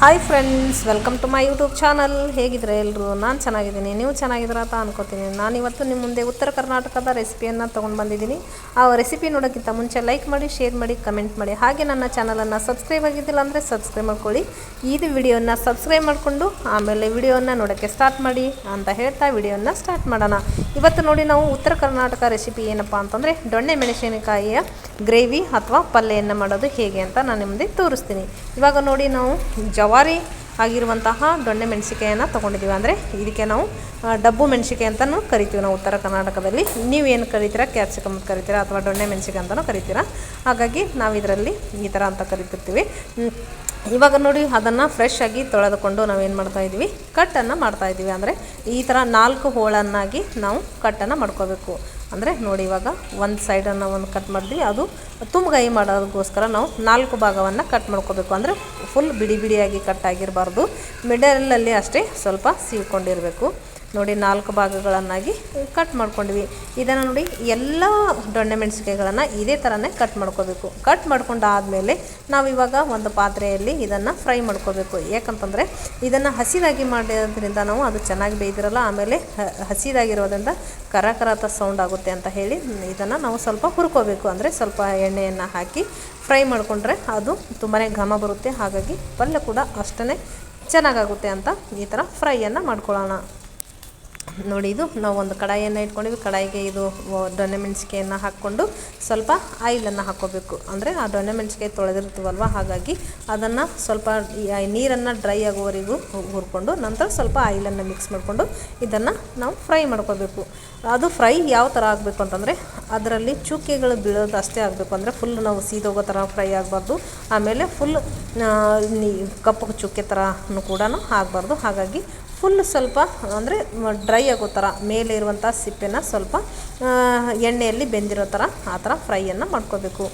Hi friends, welcome to my YouTube channel. ಹೇಗಿದ್ರೆ ಎಲ್ಲರೂ? ನಾನು ಚೆನ್ನಾಗಿದ್ದೀನಿ, ನೀವು ಚೆನ್ನಾಗಿದ್ದೀರಾ ಅಂತ ಅನ್ಕೋತೀನಿ. ನಾನಿವತ್ತು ನಿಮ್ಮ ಮುಂದೆ ಉತ್ತರ ಕರ್ನಾಟಕದ ರೆಸಿಪಿಯನ್ನು ತೊಗೊಂಡು ಬಂದಿದ್ದೀನಿ. ಆ ರೆಸಿಪಿ ನೋಡೋಕ್ಕಿಂತ ಮುಂಚೆ ಲೈಕ್ ಮಾಡಿ, ಶೇರ್ ಮಾಡಿ, ಕಮೆಂಟ್ ಮಾಡಿ. ಹಾಗೆ ನನ್ನ ಚಾನಲನ್ನು ಸಬ್ಸ್ಕ್ರೈಬ್ ಆಗಿದ್ದಿಲ್ಲ ಅಂದರೆ ಸಬ್ಸ್ಕ್ರೈಬ್ ಮಾಡ್ಕೊಳ್ಳಿ. ಇದು ವಿಡಿಯೋನ ಸಬ್ಸ್ಕ್ರೈಬ್ ಮಾಡಿಕೊಂಡು ಆಮೇಲೆ ವಿಡಿಯೋನ ನೋಡೋಕ್ಕೆ ಸ್ಟಾರ್ಟ್ ಮಾಡಿ ಅಂತ ಹೇಳ್ತಾ ವಿಡಿಯೋನ ಸ್ಟಾರ್ಟ್ ಮಾಡೋಣ. ಇವತ್ತು ನೋಡಿ, ನಾವು ಉತ್ತರ ಕರ್ನಾಟಕ ರೆಸಿಪಿ ಏನಪ್ಪ ಅಂತಂದರೆ ದೊಣ್ಣೆ ಮೆಣಸಿನಕಾಯಿಯ ಗ್ರೇವಿ ಅಥವಾ ಪಲ್ಯವನ್ನು ಮಾಡೋದು ಹೇಗೆ ಅಂತ ನಾನು ನಿಮ್ಮದೇ ತೋರಿಸ್ತೀನಿ. ಇವಾಗ ನೋಡಿ, ನಾವು ಜವಾರಿ ಆಗಿರುವಂತಹ ದೊಣ್ಣೆ ಮೆಣಸಿಕಾಯನ್ನು ತೊಗೊಂಡಿದ್ದೀವಿ. ಅಂದರೆ ಇದಕ್ಕೆ ನಾವು ಡಬ್ಬು ಮೆಣಸಿಕಾಯಿ ಅಂತಲೂ ಕರಿತೀವಿ ನಾವು ಉತ್ತರ ಕರ್ನಾಟಕದಲ್ಲಿ. ನೀವೇನು ಕರಿತೀರಾ? ಕ್ಯಾಪ್ಸಿಕಮ್ ಕರಿತೀರಾ ಅಥವಾ ದೊಣ್ಣೆ ಮೆಣಸಿಕಾಯಿ ಅಂತಲೂ ಕರಿತೀರಾ. ಹಾಗಾಗಿ ನಾವು ಇದರಲ್ಲಿ ಈ ಥರ ಅಂತ ಕರಿತಿರ್ತೀವಿ. ಇವಾಗ ನೋಡಿ, ಅದನ್ನು ಫ್ರೆಶ್ ಆಗಿ ತೊಳೆದುಕೊಂಡು ನಾವೇನು ಮಾಡ್ತಾಯಿದ್ವಿ, ಕಟ್ಟನ್ನು ಮಾಡ್ತಾಯಿದ್ದೀವಿ. ಅಂದರೆ ಈ ಥರ 4 ಹೋಳನ್ನಾಗಿ ನಾವು ಕಟ್ಟನ್ನು ಮಾಡ್ಕೋಬೇಕು. ಅಂದರೆ ನೋಡಿ, ಇವಾಗ ಒಂದು ಸೈಡನ್ನು ಒಂದು ಕಟ್ ಮಾಡಿದ್ವಿ, ಅದು ತುಂಬಗಾಯಿ ಮಾಡೋದಕ್ಕೋಸ್ಕರ ನಾವು 4 ಭಾಗವನ್ನು ಕಟ್ ಮಾಡ್ಕೋಬೇಕು. ಅಂದರೆ ಫುಲ್ ಬಿಡಿ ಬಿಡಿಯಾಗಿ ಕಟ್ ಆಗಿರಬಾರ್ದು, ಮಿಡಲಲ್ಲಿ ಅಷ್ಟೇ ಸ್ವಲ್ಪ ಸೀಳ್ಕೊಂಡಿರಬೇಕು. ನೋಡಿ, 4 ಭಾಗಗಳನ್ನಾಗಿ ಕಟ್ ಮಾಡ್ಕೊಂಡ್ವಿ. ಇದನ್ನು ನೋಡಿ, ಎಲ್ಲ ದೊಣ್ಣೆ ಮೆಣಸಿಕಾಯಿಗಳನ್ನು ಇದೇ ಥರನೇ ಕಟ್ ಮಾಡ್ಕೋಬೇಕು. ಕಟ್ ಮಾಡ್ಕೊಂಡಾದಮೇಲೆ ನಾವಿವಾಗ ಒಂದು ಪಾತ್ರೆಯಲ್ಲಿ ಇದನ್ನು ಫ್ರೈ ಮಾಡ್ಕೋಬೇಕು. ಯಾಕಂತಂದರೆ ಇದನ್ನು ಹಸಿದಾಗಿ ಮಾಡೋದ್ರಿಂದ ನಾವು ಅದು ಚೆನ್ನಾಗಿ ಬೇಯ್ದಿರಲ್ಲ, ಆಮೇಲೆ ಹಸಿದಾಗಿರೋದ್ರಿಂದ ಕರ ಸೌಂಡ್ ಆಗುತ್ತೆ ಅಂತ ಹೇಳಿ ಇದನ್ನು ನಾವು ಸ್ವಲ್ಪ ಹುರ್ಕೋಬೇಕು. ಅಂದರೆ ಸ್ವಲ್ಪ ಎಣ್ಣೆಯನ್ನು ಹಾಕಿ ಫ್ರೈ ಮಾಡಿಕೊಂಡ್ರೆ ಅದು ತುಂಬಾ ಘಮ ಬರುತ್ತೆ. ಹಾಗಾಗಿ ಪಲ್ಯ ಕೂಡ ಅಷ್ಟೇ ಚೆನ್ನಾಗಾಗುತ್ತೆ ಅಂತ ಈ ಥರ ಫ್ರೈಯನ್ನು ಮಾಡ್ಕೊಳ್ಳೋಣ. ನೋಡಿ, ಇದು ನಾವು ಒಂದು ಕಡಾಯಿಯನ್ನು ಇಟ್ಕೊಂಡಿವಿ. ಕಡಾಯಿಗೆ ಇದು ದೊಣ್ಣೆ ಮೆಣಸಿಕಾಯನ್ನು ಹಾಕ್ಕೊಂಡು ಸ್ವಲ್ಪ ಆಯಿಲನ್ನು ಹಾಕ್ಕೋಬೇಕು. ಅಂದರೆ ಆ ದೊಣ್ಣೆ ಮೆಣಸಿಕಾಯಿ ತೊಳೆದಿರ್ತೀವಲ್ವ, ಹಾಗಾಗಿ ಅದನ್ನು ಸ್ವಲ್ಪ ನೀರನ್ನು ಡ್ರೈ ಆಗುವವರೆಗೂ ಹುರ್ಕೊಂಡು ನಂತರ ಸ್ವಲ್ಪ ಆಯಿಲನ್ನು ಮಿಕ್ಸ್ ಮಾಡಿಕೊಂಡು ಇದನ್ನು ನಾವು ಫ್ರೈ ಮಾಡ್ಕೋಬೇಕು. ಅದು ಫ್ರೈ ಯಾವ ಥರ ಆಗಬೇಕು ಅಂತಂದರೆ ಅದರಲ್ಲಿ ಚುಕ್ಕೆಗಳು ಬೀಳೋದು ಅಷ್ಟೇ ಆಗಬೇಕು. ಅಂದರೆ ಫುಲ್ ನಾವು ಸೀದೋಗೋ ಥರ ಫ್ರೈ ಆಗಬಾರ್ದು, ಆಮೇಲೆ ಫುಲ್ ಕಪ್ಪು ಚುಕ್ಕೆ ಥರನೂ ಕೂಡ ಆಗಬಾರ್ದು. ಹಾಗಾಗಿ ಫುಲ್ ಸ್ವಲ್ಪ ಅಂದರೆ ಡ್ರೈ ಆಗೋ ಥರ ಮೇಲೆ ಇರುವಂಥ ಸಿಪ್ಪೆನ ಸ್ವಲ್ಪ ಎಣ್ಣೆಯಲ್ಲಿ ಬೆಂದಿರೋ ಥರ ಆ ಥರ ಫ್ರೈಯನ್ನು ಮಾಡ್ಕೋಬೇಕು.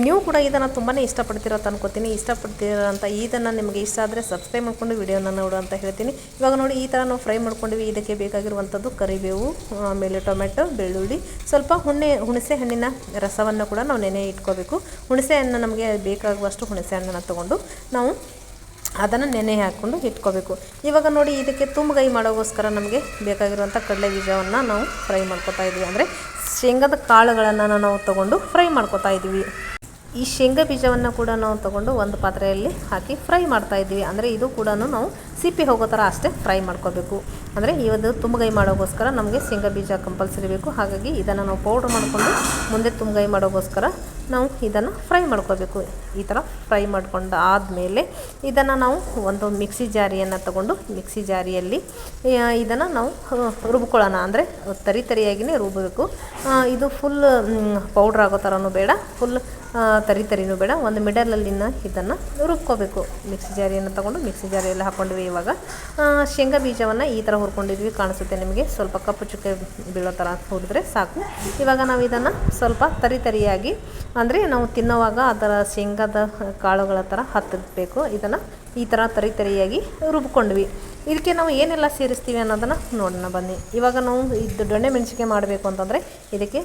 ನೀವು ಕೂಡ ಇದನ್ನು ತುಂಬಾ ಇಷ್ಟಪಡ್ತಿರೋ ಅಂತ ಅನ್ಕೋತೀನಿ. ಇಷ್ಟಪಡ್ತಿರೋಂಥ ಇದನ್ನು ನಿಮಗೆ ಇಷ್ಟ ಆದರೆ ಸಬ್ಸ್ಕ್ರೈಬ್ ಮಾಡಿಕೊಂಡು ವಿಡಿಯೋನ ನೋಡು ಅಂತ ಹೇಳ್ತೀನಿ. ಇವಾಗ ನೋಡಿ, ಈ ಥರ ನಾವು ಫ್ರೈ ಮಾಡ್ಕೊಂಡಿವಿ. ಇದಕ್ಕೆ ಬೇಕಾಗಿರುವಂಥದ್ದು ಕರಿಬೇವು, ಆಮೇಲೆ ಟೊಮೆಟೊ, ಬೆಳ್ಳುಳ್ಳಿ, ಸ್ವಲ್ಪ ಹುಣಸೆ ಹಣ್ಣಿನ ರಸವನ್ನು ಕೂಡ ನಾವು ನೆನೆ ಇಟ್ಕೋಬೇಕು. ಹುಣಸೆ ಹಣ್ಣು ನಮಗೆ ಬೇಕಾಗುವಷ್ಟು ಹುಣಸೆ ಹಣ್ಣನ್ನು ತೊಗೊಂಡು ನಾವು ಅದನ್ನು ನೆನೆ ಹಾಕ್ಕೊಂಡು ಇಟ್ಕೋಬೇಕು. ಇವಾಗ ನೋಡಿ, ಇದಕ್ಕೆ ತುಂಬಗಾಯಿ ಮಾಡೋಕ್ಕೋಸ್ಕರ ನಮಗೆ ಬೇಕಾಗಿರುವಂಥ ಕಡಲೆ ಬೀಜವನ್ನು ನಾವು ಫ್ರೈ ಮಾಡ್ಕೊತಾ ಇದ್ವಿ. ಅಂದರೆ ಶೇಂಗಾದ ಕಾಳುಗಳನ್ನು ನಾವು ತೊಗೊಂಡು ಫ್ರೈ ಮಾಡ್ಕೊತಾ ಇದ್ವಿ. ಈ ಶೇಂಗಾ ಬೀಜವನ್ನು ಕೂಡ ನಾವು ತೊಗೊಂಡು ಒಂದು ಪಾತ್ರೆಯಲ್ಲಿ ಹಾಕಿ ಫ್ರೈ ಮಾಡ್ತಾಯಿದ್ವಿ. ಅಂದರೆ ಇದು ಕೂಡ ನಾವು ಸಿಪ್ಪೆ ಹೋಗೋ ಥರ ಅಷ್ಟೇ ಫ್ರೈ ಮಾಡ್ಕೋಬೇಕು. ಅಂದರೆ ಇವತ್ತು ತುಂಬಗಾಯಿ ಮಾಡೋಕ್ಕೋಸ್ಕರ ನಮಗೆ ಶೇಂಗಾ ಬೀಜ ಕಂಪಲ್ಸರಿ ಬೇಕು. ಹಾಗಾಗಿ ಇದನ್ನು ನಾವು ಪೌಡ್ರ್ ಮಾಡಿಕೊಂಡು ಮುಂದೆ ತುಂಬಗಾಯಿ ಮಾಡೋಕ್ಕೋಸ್ಕರ ನಾವು ಇದನ್ನು ಫ್ರೈ ಮಾಡ್ಕೋಬೇಕು. ಈ ಥರ ಫ್ರೈ ಮಾಡ್ಕೊಂಡು ಆದಮೇಲೆ ಇದನ್ನು ನಾವು ಒಂದು ಮಿಕ್ಸಿ ಜಾರಿಯನ್ನು ತಗೊಂಡು ಮಿಕ್ಸಿ ಜಾರಿಯಲ್ಲಿ ಇದನ್ನು ನಾವು ರುಬ್ಕೊಳ್ಳೋಣ. ಅಂದರೆ ತರಿಯಾಗಿಯೇ ರುಬ್ಬಬೇಕು. ಇದು ಫುಲ್ ಪೌಡ್ರ್ ಆಗೋ ಥರನೂ ಬೇಡ, ಫುಲ್ ತರಿನೂ ಬೇಡ, ಒಂದು ಮಿಡಲಲ್ಲಿನ ಇದನ್ನು ರುಬ್ಕೋಬೇಕು. ಮಿಕ್ಸಿ ಜಾರಿಯನ್ನು ತಗೊಂಡು ಮಿಕ್ಸಿ ಜಾರಿಯಲ್ಲಿ ಹಾಕ್ಕೊಂಡಿವಿ. ಇವಾಗ ಶೇಂಗಾ ಬೀಜವನ್ನು ಈ ಥರ ಹುರ್ಕೊಂಡಿದ್ವಿ, ಕಾಣಿಸುತ್ತೆ ನಿಮಗೆ. ಸ್ವಲ್ಪ ಕಪ್ಪು ಚುಕ್ಕೆ ಬೀಳೋ ಥರ ಹುರಿದ್ರೆ ಸಾಕು. ಇವಾಗ ನಾವು ಇದನ್ನು ಸ್ವಲ್ಪ ತರಿಯಾಗಿ, ಅಂದರೆ ನಾವು ತಿನ್ನೋವಾಗ ಅದರ ಶೇಂಗಾದ ಕಾಳುಗಳ ಥರ ಹತ್ತಬೇಕು. ಇದನ್ನು ಈ ಥರ ತರಿಯಾಗಿ ರುಬ್ಕೊಂಡ್ವಿ. ಇದಕ್ಕೆ ನಾವು ಏನೆಲ್ಲ ಸೇರಿಸ್ತೀವಿ ಅನ್ನೋದನ್ನು ನೋಡೋಣ ಬನ್ನಿ. ಇವಾಗ ನಾವು ಇದು ದೊಣ್ಣೆ ಮೆಣಸಿಕಾಯಿ ಮಾಡಬೇಕು ಅಂತಂದರೆ ಇದಕ್ಕೆ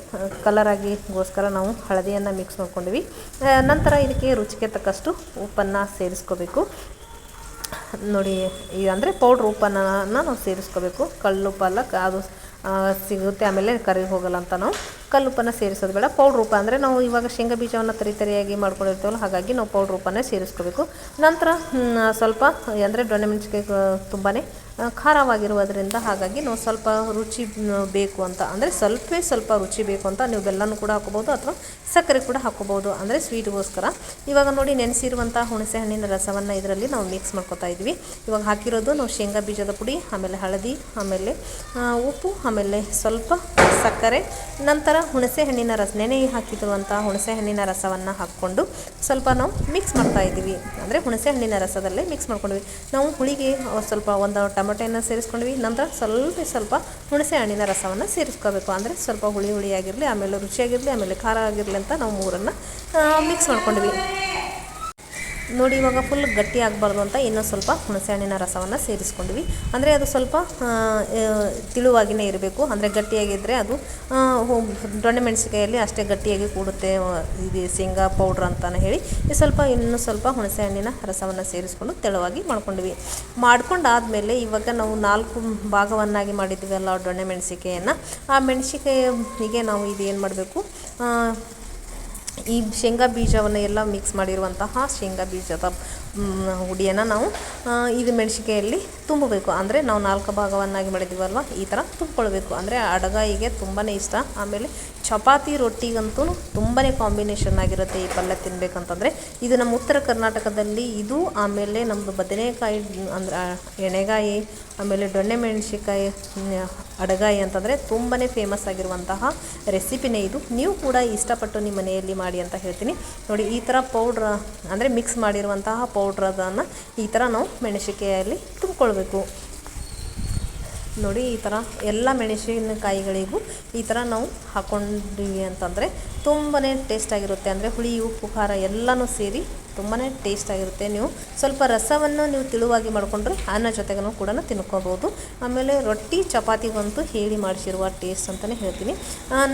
ಕಲರಾಗಿಗೋಸ್ಕರ ನಾವು ಹಳದಿಯನ್ನು ಮಿಕ್ಸ್ ಮಾಡ್ಕೊಂಡ್ವಿ. ನಂತರ ಇದಕ್ಕೆ ರುಚಿಗೆ ತಕ್ಕಷ್ಟು ಉಪ್ಪನ್ನು ಸೇರಿಸ್ಕೋಬೇಕು. ನೋಡಿ, ಅಂದರೆ ಪೌಡ್ರ್ ಉಪ್ಪನ್ನು ನಾವು ಸೇರಿಸ್ಕೋಬೇಕು. ಕಲ್ಲುಪ್ಪಲ್ಲ, ಅದು ಸಿಗುತ್ತೆ, ಆಮೇಲೆ ಕರಿ ಹೋಗಲ್ಲ ಅಂತ ನಾವು ಕಲ್ಲುಪ್ಪನ್ನು ಸೇರಿಸೋದು ಬೇಡ. ಪೌಡ್ರ್ ಉಪ್ಪು ಅಂದರೆ ನಾವು ಇವಾಗ ಶೇಂಗಾ ಬೀಜವನ್ನು ತರಿಯಾಗಿ ಮಾಡ್ಕೊಂಡಿರ್ತೀವಲ್ಲ, ಹಾಗಾಗಿ ನಾವು ಪೌಡ್ರ್ ಉಪ್ಪನ್ನೇ ಸೇರಿಸ್ಕೋಬೇಕು. ನಂತರ ಸ್ವಲ್ಪ ಅಂದರೆ ದೊಣ್ಣೆ ಮೆಣಸಿಕಾಯಿ ತುಂಬಾ ಖಾರವಾಗಿರುವುದರಿಂದ ಹಾಗಾಗಿ ನಾವು ಸ್ವಲ್ಪ ರುಚಿ ಬೇಕು ಅಂತ, ಅಂದರೆ ಸ್ವಲ್ಪ ರುಚಿ ಬೇಕು ಅಂತ ನೀವು ಬೆಲ್ಲನೂ ಕೂಡ ಹಾಕೋಬೋದು ಅಥವಾ ಸಕ್ಕರೆ ಕೂಡ ಹಾಕೋಬೋದು, ಅಂದರೆ ಸ್ವೀಟ್ಗೋಸ್ಕರ. ಇವಾಗ ನೋಡಿ, ನೆನೆಸಿರುವಂಥ ಹುಣಸೆ ಹಣ್ಣಿನ ರಸವನ್ನು ಇದರಲ್ಲಿ ನಾವು ಮಿಕ್ಸ್ ಮಾಡ್ಕೊತಾ ಇದ್ವಿ. ಇವಾಗ ಹಾಕಿರೋದು ನಾವು ಶೇಂಗಾ ಬೀಜದ ಪುಡಿ, ಆಮೇಲೆ ಹಳದಿ, ಆಮೇಲೆ ಉಪ್ಪು, ಆಮೇಲೆ ಸ್ವಲ್ಪ ಸಕ್ಕರೆ, ನಂತರ ಹುಣಸೆ ಹಣ್ಣಿನ ನೆನೆ ಹಾಕಿರುವಂಥ ಹುಣಸೆ ಹಣ್ಣಿನ ರಸವನ್ನು ಹಾಕ್ಕೊಂಡು ಸ್ವಲ್ಪ ನಾವು ಮಿಕ್ಸ್ ಮಾಡ್ತಾ ಇದ್ದೀವಿ. ಅಂದರೆ ಹುಣಸೆ ಹಣ್ಣಿನ ರಸದಲ್ಲೇ ಮಿಕ್ಸ್ ಮಾಡ್ಕೊಂಡ್ವಿ. ನಾವು ಹುಳಿಗೆ ಸ್ವಲ್ಪ ಒಂದು ಟೊಮೆಟೊನ ಸೇರಿಸ್ಕೊಂಡ್ವಿ. ನಂತರ ಸ್ವಲ್ಪ ಹುಣಸೆ ಹಣ್ಣಿನ ರಸವನ್ನು ಸೇರಿಸ್ಕೋಬೇಕು. ಅಂದರೆ ಸ್ವಲ್ಪ ಹುಳಿಯಾಗಿರಲಿ, ಆಮೇಲೆ ರುಚಿಯಾಗಿರಲಿ, ಆಮೇಲೆ ಖಾರ ಆಗಿರಲಿ ಅಂತ ನಾವು ಮೂರನ್ನು ಮಿಕ್ಸ್ ಮಾಡ್ಕೊಂಡ್ವಿ. ನೋಡಿ ಇವಾಗ ಫುಲ್ ಗಟ್ಟಿ ಆಗಬಾರ್ದು ಅಂತ ಇನ್ನೂ ಸ್ವಲ್ಪ ಹುಣಸೆಹಣ್ಣಿನ ರಸವನ್ನು ಸೇರಿಸ್ಕೊಂಡ್ವಿ. ಅಂದರೆ ಅದು ಸ್ವಲ್ಪ ತಿಳುವಾಗಿಯೇ ಇರಬೇಕು. ಅಂದರೆ ಗಟ್ಟಿಯಾಗಿದ್ದರೆ ಅದು ದೊಣ್ಣೆ ಮೆಣಸಿಕಾಯಲ್ಲಿ ಅಷ್ಟೇ ಗಟ್ಟಿಯಾಗಿ ಕೂಡುತ್ತೆ ಇದು ಶೇಂಗಾ ಪೌಡ್ರ್ ಅಂತಲೇ ಹೇಳಿ ಇನ್ನೂ ಸ್ವಲ್ಪ ಹುಣಸೆಹಣ್ಣಿನ ರಸವನ್ನು ಸೇರಿಸ್ಕೊಂಡು ತೆಳುವಾಗಿ ಮಾಡ್ಕೊಂಡ್ವಿ. ಮಾಡ್ಕೊಂಡಾದಮೇಲೆ ಇವಾಗ ನಾವು 4 ಭಾಗವನ್ನಾಗಿ ಮಾಡಿದ್ವಲ್ಲ ದೊಣ್ಣೆ ಮೆಣಸಿಕಾಯನ್ನು, ಆ ಮೆಣಸಿಕಾಯಿಗೆ ನಾವು ಇದು ಏನು ಮಾಡಬೇಕು, ಈ ಶೇಂಗಾ ಬೀಜವನ್ನು ಎಲ್ಲ ಮಿಕ್ಸ್ ಮಾಡಿರುವಂತಹ ಶೇಂಗಾ ಬೀಜದ ಹುಡಿಯನ್ನು ನಾವು ಇದು ಮೆಣಸಿಕಾಯಲ್ಲಿ ತುಂಬಬೇಕು. ಅಂದರೆ ನಾವು 4 ಭಾಗವನ್ನಾಗಿ ಮಾಡಿದ್ದೀವಲ್ವ, ಈ ಥರ ತುಂಬಿಕೊಳ್ಬೇಕು. ಅಂದರೆ ಅಡಗಾಯಿಗೆ ತುಂಬಾ ಇಷ್ಟ. ಆಮೇಲೆ ಚಪಾತಿ ರೊಟ್ಟಿಗಂತೂ ತುಂಬಾ ಕಾಂಬಿನೇಷನ್ ಆಗಿರುತ್ತೆ ಈ ಪಲ್ಯ ತಿನ್ನಬೇಕಂತಂದರೆ. ಇದು ನಮ್ಮ ಉತ್ತರ ಕರ್ನಾಟಕದಲ್ಲಿ ಇದು, ಆಮೇಲೆ ನಮ್ಮದು ಬದನೆಕಾಯಿ ಅಂದರೆ ಎಣ್ಣೆಗಾಯಿ, ಆಮೇಲೆ ದೊಣ್ಣೆ ಮೆಣಸಿಕಾಯಿ ಅಡಗಾಯಿ ಅಂತಂದರೆ ತುಂಬಾ ಫೇಮಸ್ ಆಗಿರುವಂತಹ ರೆಸಿಪಿನೇ ಇದು. ನೀವು ಕೂಡ ಇಷ್ಟಪಟ್ಟು ನಿಮ್ಮ ಮನೆಯಲ್ಲಿ ಮಾಡಿ ಅಂತ ಹೇಳ್ತೀನಿ. ನೋಡಿ ಈ ಥರ ಪೌಡ್ರ್ ಅಂದರೆ ಮಿಕ್ಸ್ ಮಾಡಿರುವಂತಹ ಪೌಡ್ರದನ್ನು ಈ ಥರ ನಾವು ಮೆಣಸಿಕಾಯಲ್ಲಿ ತುಂಬಿಕೊಳ್ಬೇಕು. ನೋಡಿ ಈ ಥರ ಎಲ್ಲ ಮೆಣಸಿನಕಾಯಿಗಳಿಗೂ ಈ ಥರ ನಾವು ಹಾಕ್ಕೊಂಡ್ವಿ ಅಂತಂದರೆ ತುಂಬಾ ಟೇಸ್ಟಾಗಿರುತ್ತೆ. ಅಂದರೆ ಹುಳಿ, ಉಪ್ಪು, ಖಾರ ಎಲ್ಲನೂ ಸೇರಿ ತುಂಬಾ ಟೇಸ್ಟಾಗಿರುತ್ತೆ. ನೀವು ಸ್ವಲ್ಪ ರಸವನ್ನು ನೀವು ತಿಳುವಾಗಿ ಮಾಡಿಕೊಂಡ್ರೆ ಅನ್ನ ಜೊತೆಗೂ ಕೂಡ ತಿನ್ಕೋಬೋದು. ಆಮೇಲೆ ರೊಟ್ಟಿ ಚಪಾತಿಗಂತೂ ಹೇಳಿ ಮಾಡಿಸಿರುವ ಟೇಸ್ಟ್ ಅಂತಲೇ ಹೇಳ್ತೀನಿ.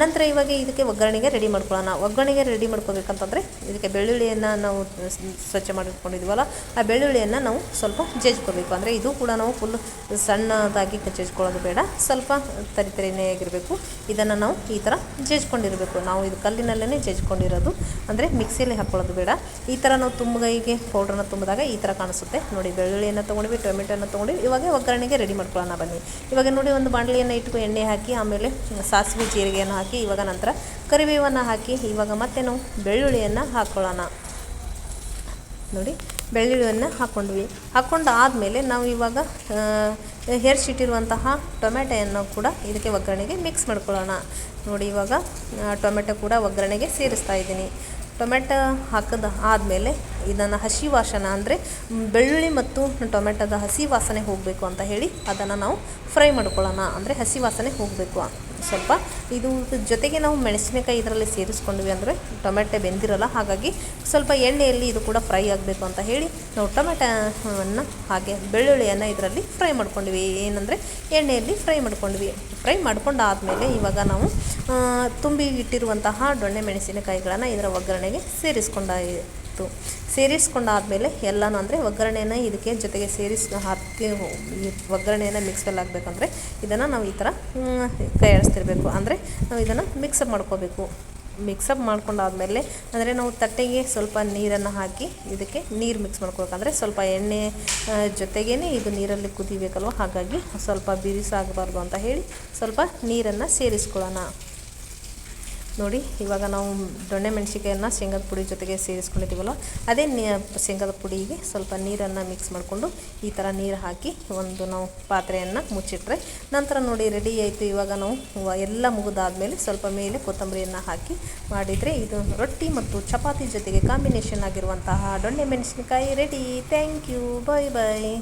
ನಂತರ ಇವಾಗ ಇದಕ್ಕೆ ಒಗ್ಗರಣೆಗೆ ರೆಡಿ ಮಾಡ್ಕೊಳ್ಳೋಣ. ಒಗ್ಗರಣೆಗೆ ರೆಡಿ ಮಾಡ್ಕೋಬೇಕಂತಂದರೆ ಇದಕ್ಕೆ ಬೆಳ್ಳುಳ್ಳಿಯನ್ನು ನಾವು ಸ್ವಚ್ಛ ಮಾಡಿಟ್ಕೊಂಡಿದ್ವಲ್ಲ, ಆ ಬೆಳ್ಳುಳ್ಳಿಯನ್ನು ನಾವು ಸ್ವಲ್ಪ ಜಜ್ಕೋಬೇಕು. ಅಂದರೆ ಇದು ಕೂಡ ನಾವು ಫುಲ್ ಸಣ್ಣದಾಗಿ ಜಜ್ಕೊಳ್ಳೋದು ಬೇಡ, ಸ್ವಲ್ಪ ತರಿತರಿನೇ ಆಗಿರಬೇಕು. ಇದನ್ನು ನಾವು ಈ ಥರ ಜಜ್ಕೊಂಡಿರಬೇಕು. ನಾವು ಇದು ಕಲ್ಲಿನಲ್ಲೇ ಜಜ್ಕೊಂಡಿರೋದು, ಅಂದರೆ ಮಿಕ್ಸಿಯಲ್ಲಿ ಹಾಕ್ಕೊಳ್ಳೋದು ಬೇಡ. ಈ ಥರ ನಾವು ತುಂಬಗೈಗೆ ಪೌಡ್ರನ್ನ ತುಂಬಿದಾಗ ಈ ಥರ ಕಾಣಿಸುತ್ತೆ. ನೋಡಿ ಬೆಳ್ಳುಳ್ಳಿಯನ್ನು ತೊಗೊಂಡ್ವಿ, ಟೊಮೆಟೊನ ತೊಗೊಂಡ್ವಿ. ಇವಾಗ ಒಗ್ಗರಣೆಗೆ ರೆಡಿ ಮಾಡ್ಕೊಳ್ಳೋಣ ಬನ್ನಿ. ಇವಾಗ ನೋಡಿ ಒಂದು ಬಾಣಲೆಯನ್ನು ಇಟ್ಟು ಎಣ್ಣೆ ಹಾಕಿ, ಆಮೇಲೆ ಸಾಸಿವೆ ಜೀರಿಗೆಯನ್ನು ಹಾಕಿ, ಇವಾಗ ನಂತರ ಕರಿಬೇವನ್ನು ಹಾಕಿ, ಇವಾಗ ಮತ್ತೆ ನಾವು ಬೆಳ್ಳುಳ್ಳಿಯನ್ನು ಹಾಕ್ಕೊಳ್ಳೋಣ. ನೋಡಿ ಬೆಳ್ಳುಳ್ಳಿಯನ್ನು ಹಾಕ್ಕೊಂಡ್ವಿ. ಹಾಕ್ಕೊಂಡು ಆದಮೇಲೆ ನಾವು ಇವಾಗ ಹೆರ್ಚಿಟ್ಟಿರುವಂತಹ ಟೊಮೆಟೊಯನ್ನು ಕೂಡ ಇದಕ್ಕೆ ಒಗ್ಗರಣೆಗೆ ಮಿಕ್ಸ್ ಮಾಡ್ಕೊಳ್ಳೋಣ. ನೋಡಿ ಇವಾಗ ಟೊಮೆಟೊ ಕೂಡ ಒಗ್ಗರಣೆಗೆ ಸೇರಿಸ್ತಾ ಇದ್ದೀನಿ. ಟೊಮೆಟೊ ಹಾಕಿದ ಆದಮೇಲೆ ಇದನ್ನು ಹಸಿ ವಾಸನೆ ಅಂದರೆ ಬೆಳ್ಳುಳ್ಳಿ ಮತ್ತು ಟೊಮೆಟೊದ ಹಸಿ ವಾಸನೆ ಹೋಗಬೇಕು ಅಂತ ಹೇಳಿ ಅದನ್ನು ನಾವು ಫ್ರೈ ಮಾಡ್ಕೊಳ್ಳೋಣ. ಅಂದರೆ ಹಸಿ ವಾಸನೆ ಹೋಗಬೇಕು ಸ್ವಲ್ಪ. ಇದು ಜೊತೆಗೆ ನಾವು ಮೆಣಸಿನಕಾಯಿ ಇದರಲ್ಲಿ ಸೇರಿಸ್ಕೊಂಡ್ವಿ ಅಂದರೆ ಟೊಮೆಟೊ ಬೆಂದಿರಲ್ಲ, ಹಾಗಾಗಿ ಸ್ವಲ್ಪ ಎಣ್ಣೆಯಲ್ಲಿ ಇದು ಕೂಡ ಫ್ರೈ ಆಗಬೇಕು ಅಂತ ಹೇಳಿ ನಾವು ಟೊಮೆಟೊವನ್ನು ಹಾಗೆ ಬೆಳ್ಳುಳ್ಳಿಯನ್ನು ಇದರಲ್ಲಿ ಫ್ರೈ ಮಾಡ್ಕೊಂಡ್ವಿ. ಏನಂದರೆ ಎಣ್ಣೆಯಲ್ಲಿ ಫ್ರೈ ಮಾಡ್ಕೊಂಡ್ವಿ. ಫ್ರೈ ಮಾಡ್ಕೊಂಡಾದಮೇಲೆ ಇವಾಗ ನಾವು ತುಂಬಿ ಇಟ್ಟಿರುವಂತಹ ದೊಣ್ಣೆ ಮೆಣಸಿನಕಾಯಿಗಳನ್ನು ಇದರ ಒಗ್ಗರಣೆಗೆ ಸೇರಿಸ್ಕೊಂಡಾದಮೇಲೆ ಎಲ್ಲನೂ ಅಂದರೆ ಒಗ್ಗರಣೆಯನ್ನು ಇದಕ್ಕೆ ಜೊತೆಗೆ ಹಾಕಿ ಒಗ್ಗರಣೆಯನ್ನು ಮಿಕ್ಸಲ್ಲಿ ಆಗಬೇಕಂದ್ರೆ ಇದನ್ನು ನಾವು ಈ ಥರ ಕೈ ಆಡಿಸ್ತಿರ್ಬೇಕು. ಅಂದರೆ ನಾವು ಇದನ್ನು ಮಿಕ್ಸಪ್ ಮಾಡ್ಕೋಬೇಕು. ಮಿಕ್ಸಪ್ ಮಾಡ್ಕೊಂಡಾದಮೇಲೆ ಅಂದರೆ ನಾವು ತಟ್ಟೆಗೆ ಸ್ವಲ್ಪ ನೀರನ್ನು ಹಾಕಿ ಇದಕ್ಕೆ ನೀರು ಮಿಕ್ಸ್ ಮಾಡ್ಕೋಬೇಕಂದ್ರೆ ಸ್ವಲ್ಪ ಎಣ್ಣೆ ಜೊತೆಗೇ ಇದು ನೀರಲ್ಲಿ ಕುದಿಬೇಕಲ್ವ, ಹಾಗಾಗಿ ಸ್ವಲ್ಪ ಬಿರುಸಾಗಬಾರ್ದು ಅಂತ ಹೇಳಿ ಸ್ವಲ್ಪ ನೀರನ್ನು ಸೇರಿಸ್ಕೊಳ್ಳೋಣ. ನೋಡಿ ಇವಾಗ ನಾವು ದೊಣ್ಣೆ ಮೆಣಸಿಕಾಯನ್ನು ಶೇಂಗಾದ ಪುಡಿ ಜೊತೆಗೆ ಸೇರಿಸ್ಕೊಂಡಿದ್ದೀವಲ್ಲ, ಅದೇ ಶೇಂಗಾದ ಪುಡಿಗೆ ಸ್ವಲ್ಪ ನೀರನ್ನು ಮಿಕ್ಸ್ ಮಾಡಿಕೊಂಡು ಈ ಥರ ನೀರು ಹಾಕಿ ಒಂದು ನಾವು ಪಾತ್ರೆಯನ್ನು ಮುಚ್ಚಿಟ್ರೆ ನಂತರ ನೋಡಿ ರೆಡಿ ಆಯಿತು. ಇವಾಗ ನಾವು ಎಲ್ಲ ಮುಗಿದಾದ್ಮೇಲೆ ಸ್ವಲ್ಪ ಮೇಲೆ ಕೊತ್ತಂಬರಿಯನ್ನು ಹಾಕಿ ಮಾಡಿದರೆ ಇದು ರೊಟ್ಟಿ ಮತ್ತು ಚಪಾತಿ ಜೊತೆಗೆ ಕಾಂಬಿನೇಷನ್ ಆಗಿರುವಂತಹ ದೊಣ್ಣೆ ಮೆಣಸಿನಕಾಯಿ ready. Thank you, bye bye.